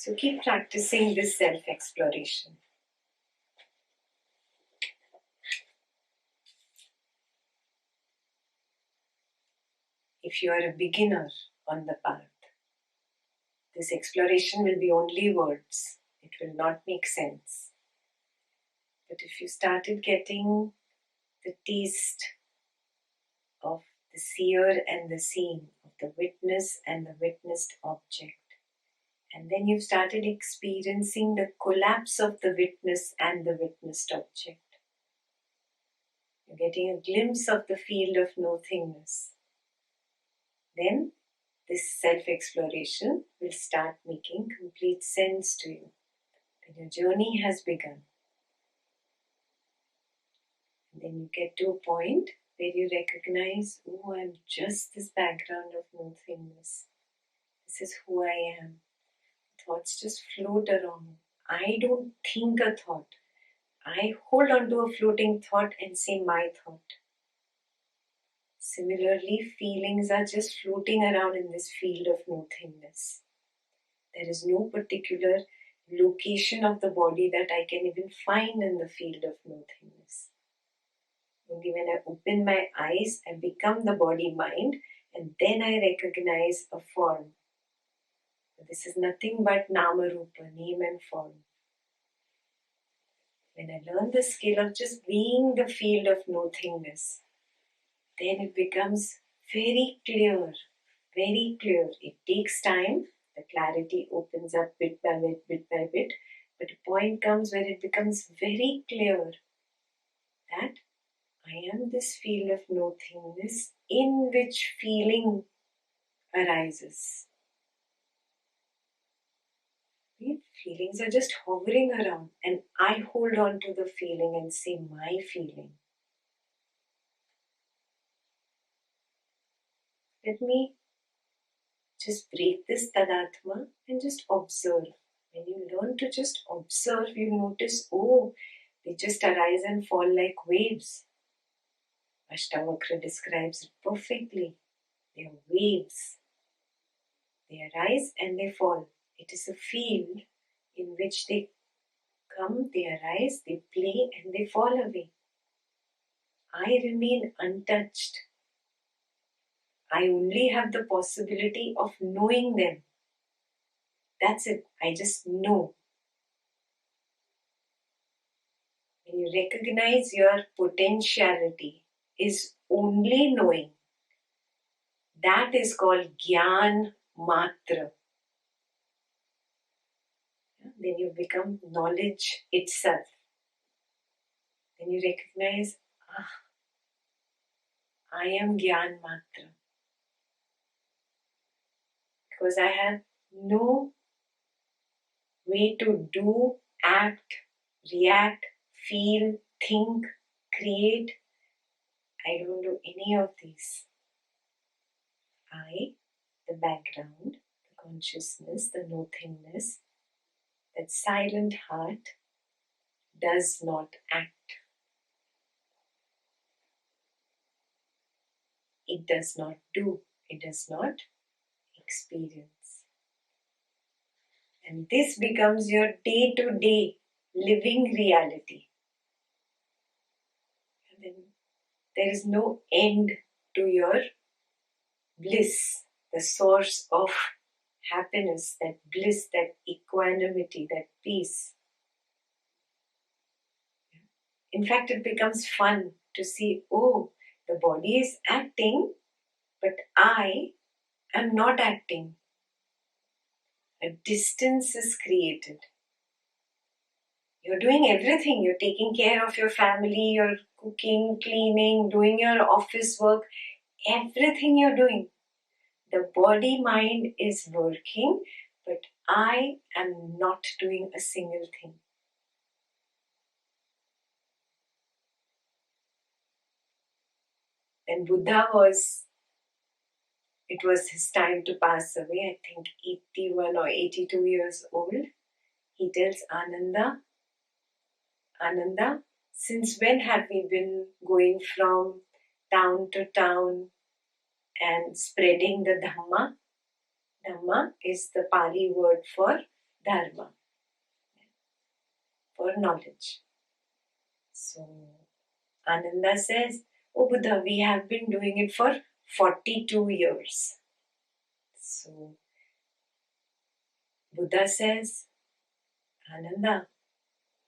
So keep practicing this self-exploration. If you are a beginner on the path, this exploration will be only words. It will not make sense. But if you started getting the taste of the seer and the seen, of the witness and the witnessed object, and then you started experiencing the collapse of the witness and the witnessed object, you're getting a glimpse of the field of nothingness, then this self-exploration will start making complete sense to you. Then your journey has begun. And then you get to a point where you recognize, oh, I'm just this background of nothingness. This is who I am. Thoughts just float around. I don't think a thought. I hold on to a floating thought and say my thought. Similarly, feelings are just floating around in this field of nothingness. There is no particular location of the body that I can even find in the field of nothingness. Only when I open my eyes, I become the body-mind, and then I recognize a form. This is nothing but Nama-Rupa, name and form. When I learn the skill of just being the field of nothingness, then it becomes very clear, very clear. It takes time. The clarity opens up bit by bit, bit by bit. But a point comes where it becomes very clear that I am this field of nothingness in which feeling arises. Feelings are just hovering around, and I hold on to the feeling and say my feeling. Let me just break this tadatma and just observe. When you learn to just observe, you notice, oh, they just arise and fall like waves. Ashtavakra describes it perfectly. They are waves. They arise and they fall. It is a field in which they come, they arise, they play, and they fall away. I remain untouched. I only have the possibility of knowing them. That's it. I just know. When you recognize your potentiality is only knowing, that is called Gyan Matra. Then you become knowledge itself. Then you recognize, I am Gyan Matra. Because I have no way to do, act, react, feel, think, create. I don't do any of these. I, the background, the consciousness, the nothingness, that silent heart does not act. It does not do. It does not experience. And this becomes your day-to-day living reality. And then there is no end to your bliss, the source of happiness, that bliss, that equanimity, that peace. In fact, it becomes fun to see, oh, the body is acting, but I am not acting. A distance is created. You're doing everything. You're taking care of your family, you're cooking, cleaning, doing your office work, everything you're doing. The body-mind is working, but I am not doing a single thing. When Buddha it was his time to pass away, I think 81 or 82 years old, he tells Ananda, since when have we been going from town to town and spreading the Dhamma? Dhamma is the Pali word for dharma, for knowledge. So Ananda says, "Oh Buddha, we have been doing it for 42 years. So Buddha says, Ananda,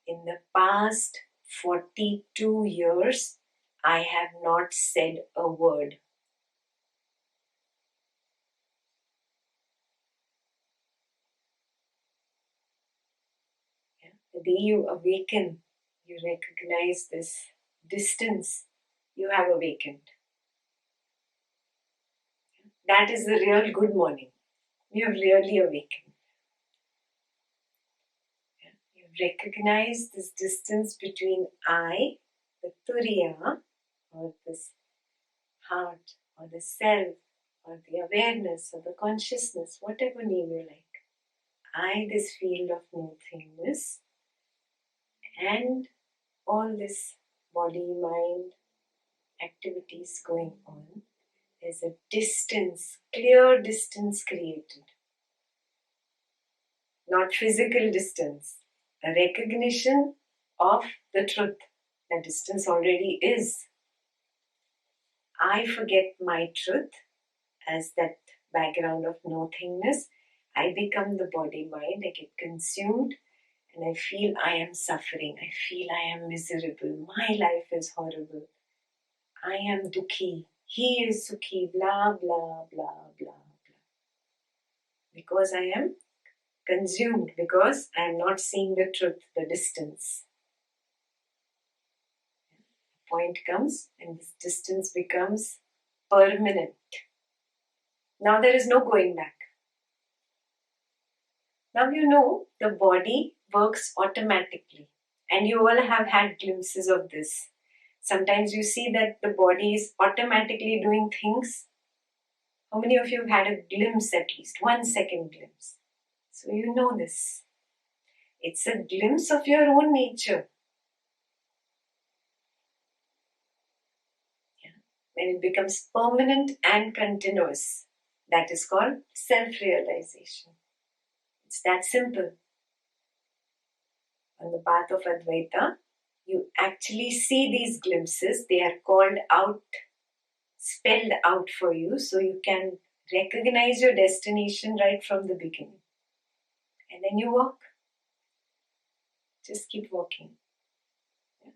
in the past 42 years, I have not said a word. Yeah? The day you awaken, you recognize this distance, you have awakened. That is the real good morning. You have really awakened. You recognize this distance between I, the Turiya, or this heart, or the self, or the awareness, or the consciousness, whatever name you like. I, this field of nothingness, and all this body, mind, activities going on. There's a distance, clear distance created. Not physical distance, a recognition of the truth. The distance already is. I forget my truth as that background of nothingness. I become the body mind, I get consumed, and I feel I am suffering. I feel I am miserable. My life is horrible. I am dukhi. He is sukhi. Blah, blah, blah, blah, blah. Because I am consumed. Because I am not seeing the truth, the distance. Point comes and this distance becomes permanent. Now there is no going back. Now you know the body works automatically. And you all have had glimpses of this. Sometimes you see that the body is automatically doing things. How many of you have had a glimpse, at least 1 second glimpse? So you know this. It's a glimpse of your own nature. Yeah. When it becomes permanent and continuous, that is called self-realization. It's that simple. On the path of Advaita, you actually see these glimpses. They are called out, spelled out for you, so you can recognize your destination right from the beginning. And then you walk. Just keep walking.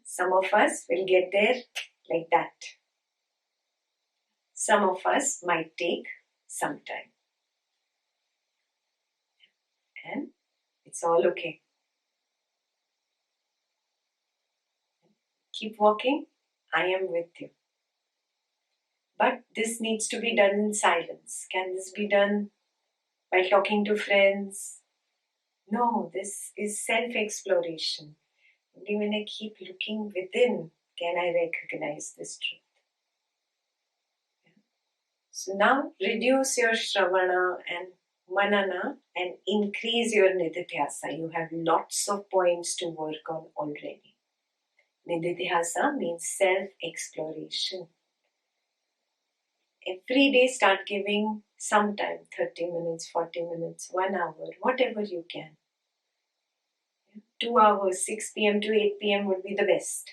Some of us will get there like that. Some of us might take some time. And it's all okay. Keep walking. I am with you. But this needs to be done in silence. Can this be done while talking to friends? No, this is self-exploration. Only when I keep looking within can I recognize this truth. So now reduce your Shravana and Manana and increase your Nididhyasa. You have lots of points to work on already. Nididhyasa means self-exploration. Every day start giving some time, 30 minutes, 40 minutes, 1 hour, whatever you can. 2 hours, 6 p.m. to 8 p.m. would be the best.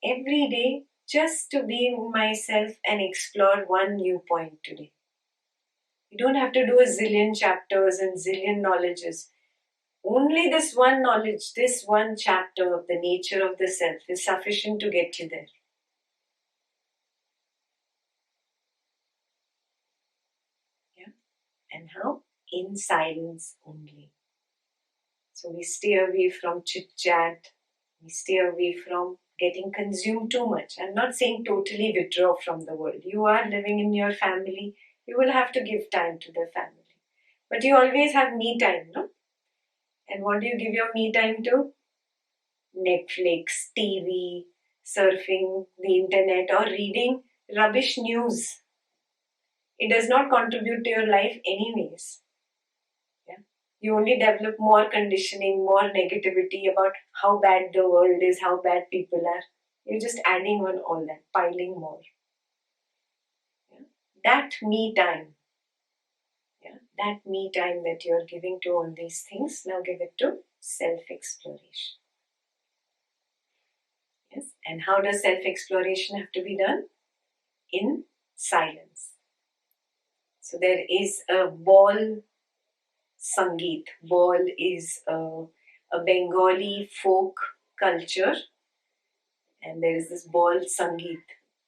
Every day, just to be myself and explore one new point today. You don't have to do a zillion chapters and zillion knowledges. Only this one knowledge, this one chapter of the nature of the self is sufficient to get you there. Yeah? And how? In silence only. So we stay away from chit-chat. We stay away from getting consumed too much. I'm not saying totally withdraw from the world. You are living in your family. You will have to give time to the family. But you always have me time, no? And what do you give your me time to? Netflix, TV, surfing the internet, or reading rubbish news. It does not contribute to your life anyways. Yeah? You only develop more conditioning, more negativity about how bad the world is, how bad people are. You're just adding on all that, piling more. Yeah? That me time, yeah? that me time that you're giving to all these things, now give it to self-exploration. Yes? And how does self-exploration have to be done? In silence. So there is a Bol Sangeet. Bol is a Bengali folk culture, and there is this Bol Sangeet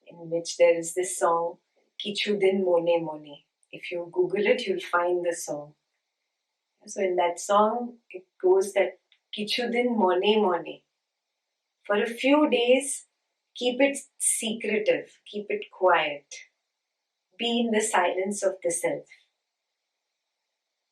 in which there is this song Kichu Din Mone Mone. If you Google it, you'll find the song. So in that song, it goes that Kichu Din Mone Mone. For a few days, keep it secretive, keep it quiet. Be in the silence of the self.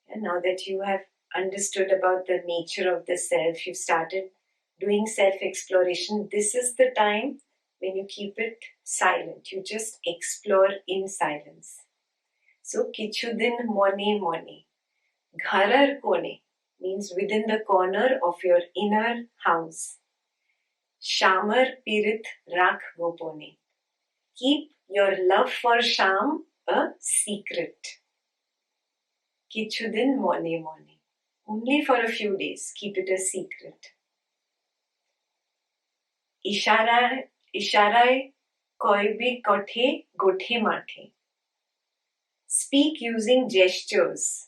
And now that you have understood about the nature of the self, you've started doing self-exploration, this is the time when you keep it silent. You just explore in silence. So, Kichu Din Mone Mone. Gharar Kone means within the corner of your inner house. Shamar Pirit Rak Gopone. Keep your love for Sham a secret. Kichu Din Mone Mone. Only for a few days, keep it a secret. Isharai koi bhi kothe gothe mathe. Speak using gestures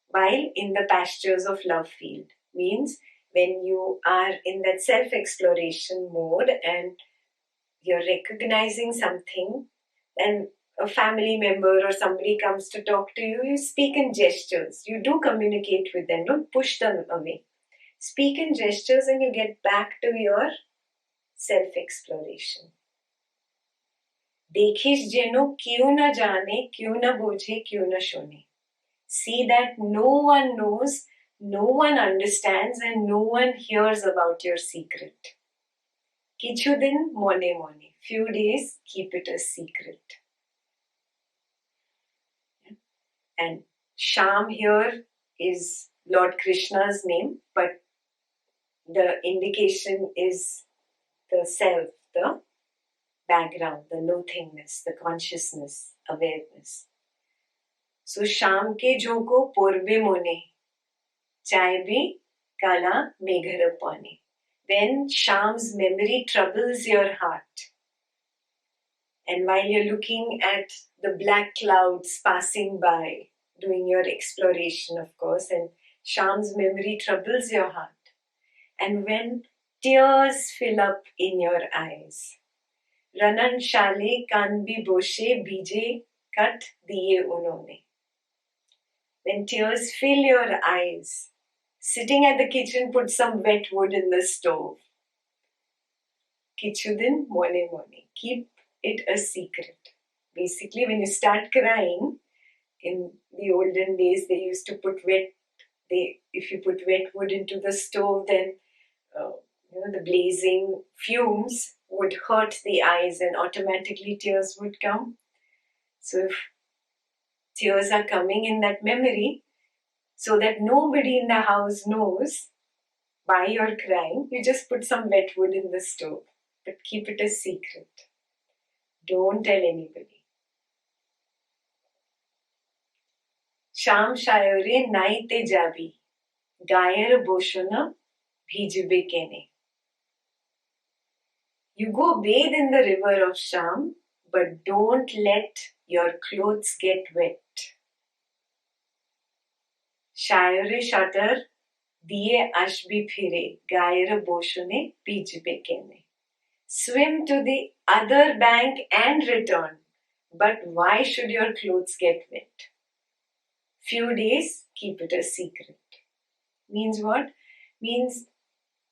while in the pastures of love field. Means when you are in that self-exploration mode and you're recognizing something, and a family member or somebody comes to talk to you, you speak in gestures. You do communicate with them, don't push them away. Speak in gestures and you get back to your self-exploration. Dekhish jeno kyun na jane, kyun na bujhe, kyun na shone. See that no one knows, no one understands, and no one hears about your secret. Kichu din mone mone. Few days, keep it a secret. And Sham here is Lord Krishna's name, but the indication is the self, the background, the nothingness, the consciousness, awareness. So Sham ke jhoko porbe mone, chai bhi kala meghar pane. When Sham's memory troubles your heart, and while you're looking at the black clouds passing by, doing your exploration, of course, and Sham's memory troubles your heart, and when tears fill up in your eyes, Ranan shale kan bhi boshe bije kat diye unhone. When tears fill your eyes, sitting at the kitchen, put some wet wood in the stove. Kichu din mone mone. Keep it a secret. Basically, when you start crying, in the olden days, they used to put if you put wet wood into the stove, then the blazing fumes would hurt the eyes and automatically tears would come. So if tears are coming in that memory, so that nobody in the house knows why you're crying, you just put some wet wood in the stove, but keep it a secret. Don't tell anybody. Sham shayore naite jabi, gayer boshona bhijbe kene. You go bathe in the river of Sham, but don't let your clothes get wet. Shayore shatar diye ashbi phire, gayer boshone bhijbe kene. Swim to the other bank and return. But why should your clothes get wet? Few days, keep it a secret. Means what? Means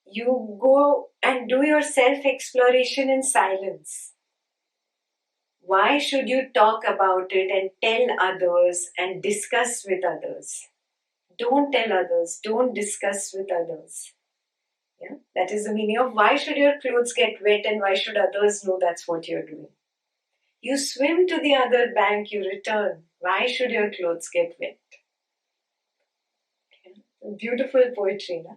you go and do your self-exploration in silence. Why should you talk about it and tell others and discuss with others? Don't tell others. Don't discuss with others. Yeah? That is the meaning of why should your clothes get wet and why should others know that's what you're doing. You swim to the other bank, you return. Why should your clothes get wet? Yeah? Beautiful poetry, na?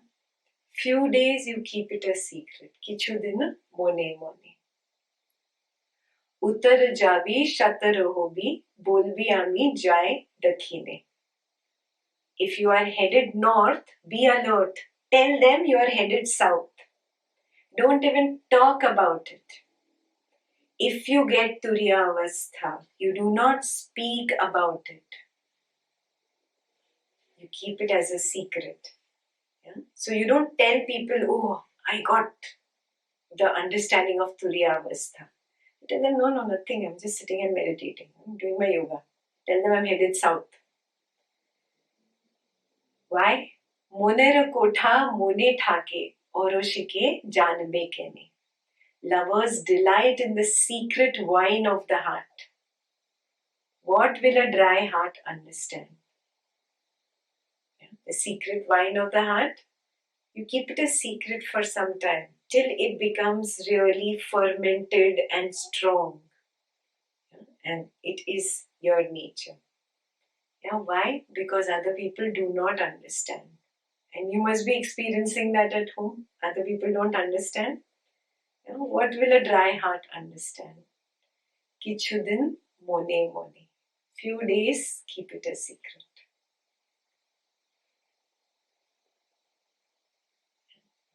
Few days you keep it a secret. Kichu din mone mone. Uttar jabi shatar hobi, bolbi ami jai dakhine. If you are headed north, be alert. Tell them you are headed south. Don't even talk about it. If you get Turiya Avastha, you do not speak about it. You keep it as a secret. Yeah? So you don't tell people, oh, I got the understanding of Turiya Avastha. You tell them, no, nothing. I'm just sitting and meditating. I'm doing my yoga. Tell them I'm headed south. Why? Monera kotha mone thake oroshike janbe kene. Lovers delight in the secret wine of the heart. What will a dry heart understand? The secret wine of the heart, you keep it a secret for some time till it becomes really fermented and strong. And it is your nature. Yeah, why? Because other people do not understand. And you must be experiencing that at home. Other people don't understand. You know, what will a dry heart understand? Kichu din mone mone. Few days, keep it a secret.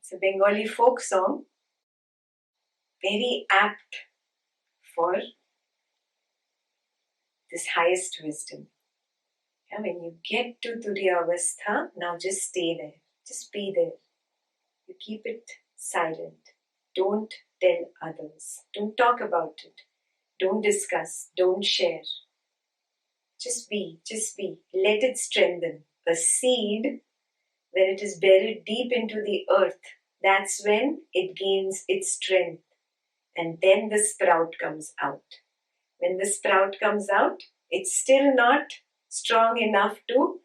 It's a Bengali folk song, very apt for this highest wisdom. Yeah, when you get to Turiya Avastha, now just stay there. Just be there. You keep it silent. Don't tell others. Don't talk about it. Don't discuss. Don't share. Just be. Let it strengthen. A seed, when it is buried deep into the earth, that's when it gains its strength. And then the sprout comes out. When the sprout comes out, it's still not strong enough to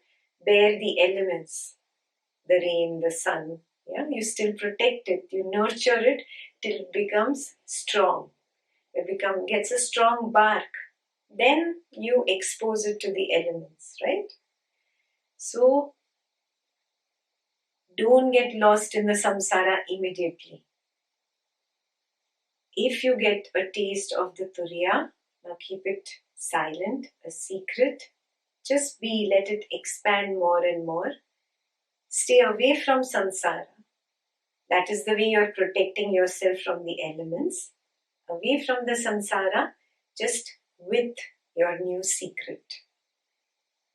bear the elements, the rain, the sun. Yeah, you still protect it, you nurture it till it becomes strong. It gets a strong bark. Then you expose it to the elements, right? So don't get lost in the samsara immediately. If you get a taste of the Turiya, now keep it silent, a secret. Just be, let it expand more and more. Stay away from samsara. That is the way you're protecting yourself from the elements. Away from the samsara, just with your new secret,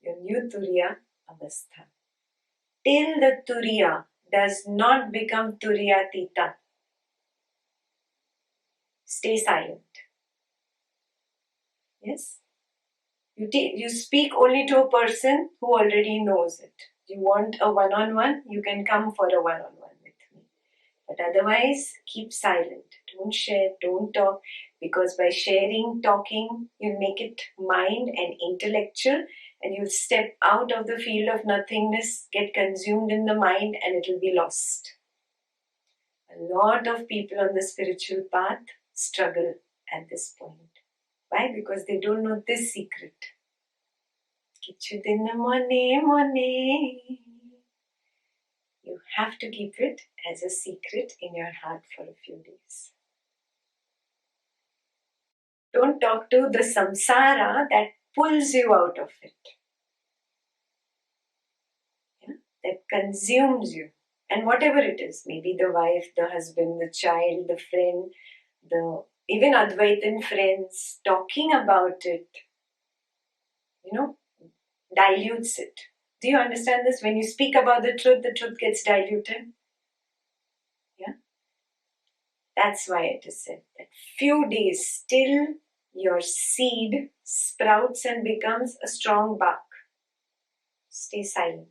your new Turiya Avastha. Till the Turiya does not become Turiyatita, stay silent. Yes? You speak only to a person who already knows it. You want a one-on-one, you can come for a one-on-one with me. But otherwise, keep silent. Don't share, don't talk, because by sharing, talking, you'll make it mind and intellectual, and you'll step out of the field of nothingness, get consumed in the mind, and it'll be lost. A lot of people on the spiritual path struggle at this point. Why? Because they don't know this secret. Kichu din mone mone. You have to keep it as a secret in your heart for a few days. Don't talk to the samsara that pulls you out of it. Yeah? That consumes you. And whatever it is, maybe the wife, the husband, the child, the friend, even Advaitin friends, talking about it, dilutes it. Do you understand this? When you speak about the truth gets diluted. Yeah? That's why it is said that few days till your seed sprouts and becomes a strong bark. Stay silent.